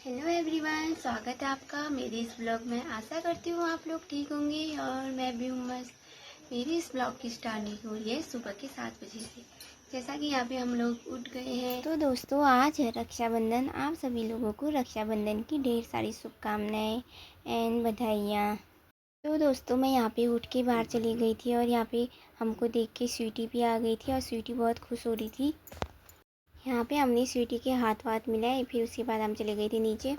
Hello everyone, स्वागत है आपका मेरे इस ब्लॉग में। आशा करती हूँ आप लोग ठीक होंगे और मैं भी हूँ मस्त। मेरी इस ब्लॉग की स्टार्टिंग हो रही है सुबह के 7 बजे से। जैसा कि यहाँ पे हम लोग उठ गए हैं। तो दोस्तों, आज है रक्षाबंधन। आप सभी लोगों को रक्षाबंधन की ढेर सारी शुभकामनाएं एंड बधाइयाँ। तो दोस्तों, मैं यहाँ पे उठ के बाहर चली गई थी और यहाँ पे हमको देख के स्वीटी भी आ गई थी और स्वीटी बहुत खुश हो रही थी। यहाँ पे हमने स्वीटी के हाथ वाथ मिलाए, फिर उसके बाद हम चले गए थे नीचे।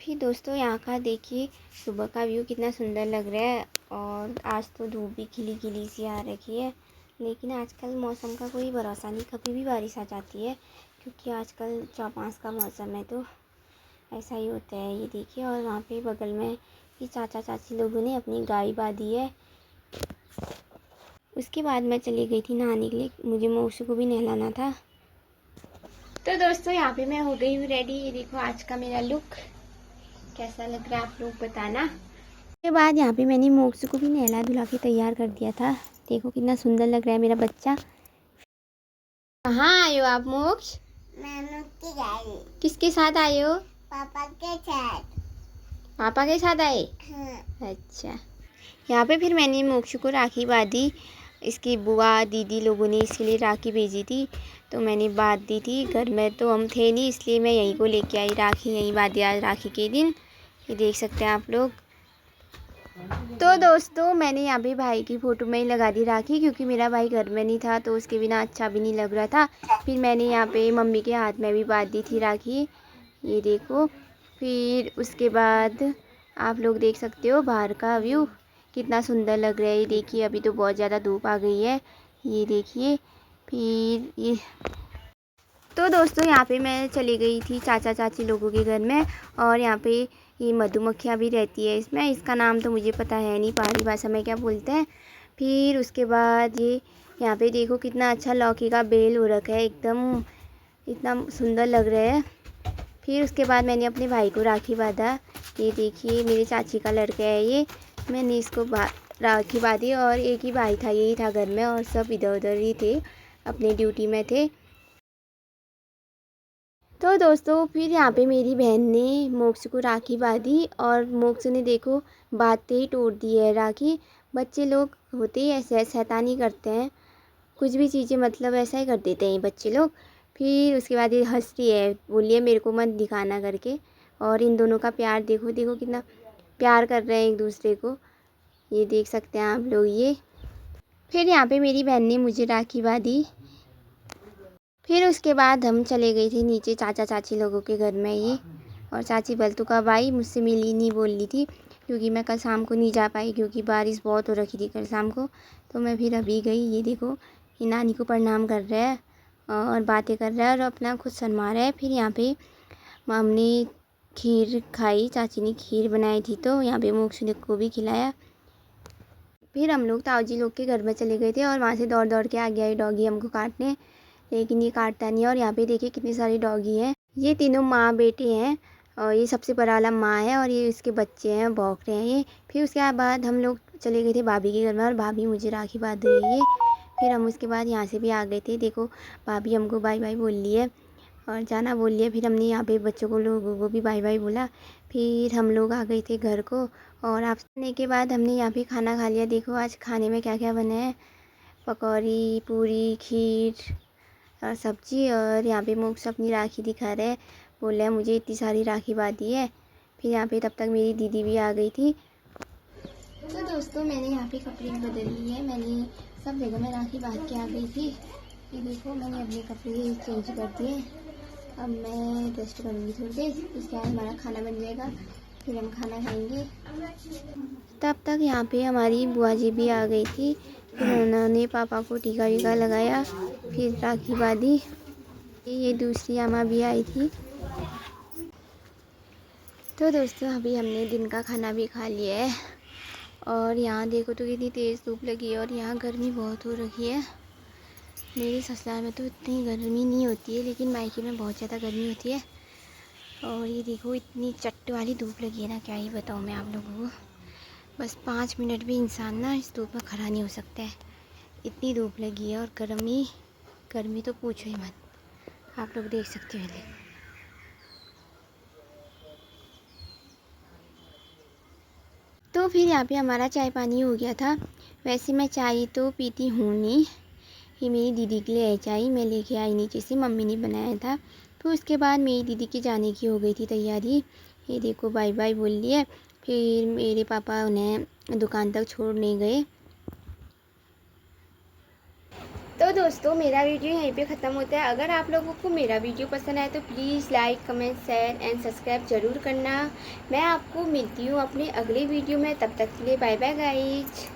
फिर दोस्तों, यहाँ का देखिए सुबह का व्यू कितना सुंदर लग रहा है। और आज तो धूप भी खिली खिली सी आ रखी है, लेकिन आजकल मौसम का कोई भरोसा नहीं, कभी भी बारिश आ जाती है क्योंकि आजकल चौपास का मौसम है, तो ऐसा ही होता है। ये देखिए, और वहाँ पे बगल में ये चाचा चाची लोगों ने अपनी गाय बांधी है। उसके बाद मैं चली गई थी नहाने के लिए, मुझे मौसी को भी नहलाना था। तो दोस्तों, यहाँ पे मैं हो गई हूँ रेडी। ये देखो आज का मेरा लुक कैसा लग रहा है, आप लोग बताना। उसके बाद यहाँ पे मैंने मोक्ष को भी नहला धुला के तैयार कर दिया था। देखो कितना सुंदर लग रहा है मेरा बच्चा। कहाँ आए हो आप मोक्ष? किसके साथ आए हो? पापा के साथ। पापा के साथ आए? हाँ। अच्छा। यहाँ पे फिर मैंने मोक्ष को राखी बांधी। इसकी बुआ दीदी लोगों ने इसके लिए राखी भेजी थी, तो मैंने बांध दी थी। घर में तो हम थे नहीं, इसलिए मैं यहीं को लेके आई राखी, यहीं बांधी आज राखी के दिन। ये देख सकते हैं आप लोग। तो दोस्तों, मैंने यहाँ पे भाई की फ़ोटो में ही लगा दी राखी, क्योंकि मेरा भाई घर में नहीं था तो उसके बिना अच्छा भी नहीं लग रहा था। फिर मैंने यहाँ पे मम्मी के हाथ में भी बांध दी थी राखी। ये देखो। फिर उसके बाद आप लोग देख सकते हो बाहर का व्यू कितना सुंदर लग रहा है। ये देखिए, अभी तो बहुत ज़्यादा धूप आ गई है। ये देखिए। फिर ये तो दोस्तों, यहाँ पे मैं चली गई थी चाचा चाची लोगों के घर में, और यहाँ पे ये मधुमक्खियाँ भी रहती है इसमें। इसका नाम तो मुझे पता है नहीं, पहाड़ी भाषा में क्या बोलते हैं। फिर उसके बाद ये यहाँ पे देखो कितना अच्छा लौकी का बेल हो रखा है, एकदम इतना सुंदर लग रहा है। फिर उसके बाद मैंने अपने भाई को राखी बांधा। ये देखिए, मेरी चाची का लड़का है ये। मैंने इसको राखी बांधी, और एक ही भाई था, यही था घर में, और सब इधर उधर ही थे, अपने ड्यूटी में थे। तो दोस्तों, फिर यहाँ पे मेरी बहन ने मोक्ष को राखी बांधी, और मोक्ष ने देखो बांधते ही तोड़ दी है राखी। बच्चे लोग होते ही ऐसे शैतानी करते हैं, कुछ भी चीज़ें मतलब ऐसा ही कर देते हैं बच्चे लोग। फिर उसके बाद ये हंस रही है, बोलिए मेरे को मत दिखाना करके। और इन दोनों का प्यार देखो, देखो कितना प्यार कर रहे हैं एक दूसरे को। ये देख सकते हैं आप लोग ये। फिर यहाँ पे मेरी बहन ने मुझे राखी बांधी। फिर उसके बाद हम चले गए थे नीचे चाचा चाची लोगों के घर में ये। और चाची बल्तू का भाई मुझसे मिली नहीं बोल रही थी, क्योंकि मैं कल शाम को नहीं जा पाई, क्योंकि बारिश बहुत हो रखी थी कल शाम को। तो मैं फिर अभी गई। ये देखो, ये नानी को प्रणाम कर रहा है और बातें कर रहा है और अपना खुद शर्मा रहा है। फिर यहाँ पे हमने खीर खाई, चाची ने खीर बनाई थी, तो यहाँ पे मोक्ष को भी खिलाया। फिर हम लोग ताऊ जी लोग के घर में चले गए थे, और वहाँ से दौड़ दौड़ के आ गया ये डॉगी हमको काटने, लेकिन ये काटता नहीं। और यहाँ पे देखिए कितनी सारी डॉगी हैं। ये तीनों माँ बेटे हैं, और ये सबसे बड़ा वाला माँ है, और ये इसके बच्चे हैं, भौंक रहे हैं ये। फिर उसके बाद हम लोग चले गए थे भाभी के घर में, और भाभी मुझे राखी बांध रही है। फिर हम उसके बाद यहाँ से भी आ गए थे। देखो, भाभी हमको बाय बाय बोल रही है और जाना बोल लिया। फिर हमने यहाँ पे बच्चों को लोगों को भी बाय बाय बोला। फिर हम लोग आ गए थे घर को, और आप खाने के बाद हमने यहाँ पे खाना खा लिया। देखो आज खाने में क्या क्या बना है, पकौड़ी, पूरी, खीर और सब्जी। और यहाँ पे मोक्ष अपनी राखी दिखा रहे हैं, बोल रहे हैं मुझे इतनी सारी राखी बांधी है। फिर यहाँ पे तब तक मेरी दीदी भी आ गई थी। तो दोस्तों, मैंने यहाँ पे कपड़े बदल लिए हैं, मैंने सब जगह में राखी बांध के आ गई थी। ये देखो, मैंने अपने कपड़े चेंज कर दिए। अब मैं रेस्ट करूँगी थोड़ी देर, उसके बाद हमारा खाना बन जाएगा, फिर हम खाना खाएंगे। तब तक यहाँ पे हमारी बुआ जी भी आ गई थी। फिर उन्होंने पापा को टीका वीका लगाया, फिर राखी बांधी। ये दूसरी अम्मा भी आई थी। तो दोस्तों, अभी हमने दिन का खाना भी खा लिया है, और यहाँ देखो तो कितनी तेज़ धूप लगी है, और यहाँ गर्मी बहुत हो रही है। मेरे ससुराल में तो इतनी गर्मी नहीं होती है, लेकिन मायके में बहुत ज़्यादा गर्मी होती है। और ये देखो इतनी चट्ट वाली धूप लगी है ना, क्या ही बताऊँ मैं आप लोगों को। बस 5 मिनट भी इंसान ना इस धूप में खड़ा नहीं हो सकता है, इतनी धूप लगी है। और गर्मी तो पूछो ही मत, आप लोग देख सकते हो। तो फिर यहाँ पे हमारा चाय पानी हो गया था। वैसे मैं चाय तो पीती हूँ नहीं, ये मेरी दीदी के लिए है चाय, मैं लेके आई नीचे से, मम्मी ने बनाया था। फिर उसके बाद मेरी दीदी के जाने की हो गई थी तैयारी। ये देखो बाय बाय बोल लिया। फिर मेरे पापा उन्हें दुकान तक छोड़ने गए। तो दोस्तों मेरा वीडियो यहीं पे ख़त्म होता है। अगर आप लोगों को मेरा वीडियो पसंद आए तो please like comment share and subscribe ज़रूर करना। मैं आपको मिलती हूँ अपने अगले वीडियो में, तब तक के लिए बाय बाय गाइज।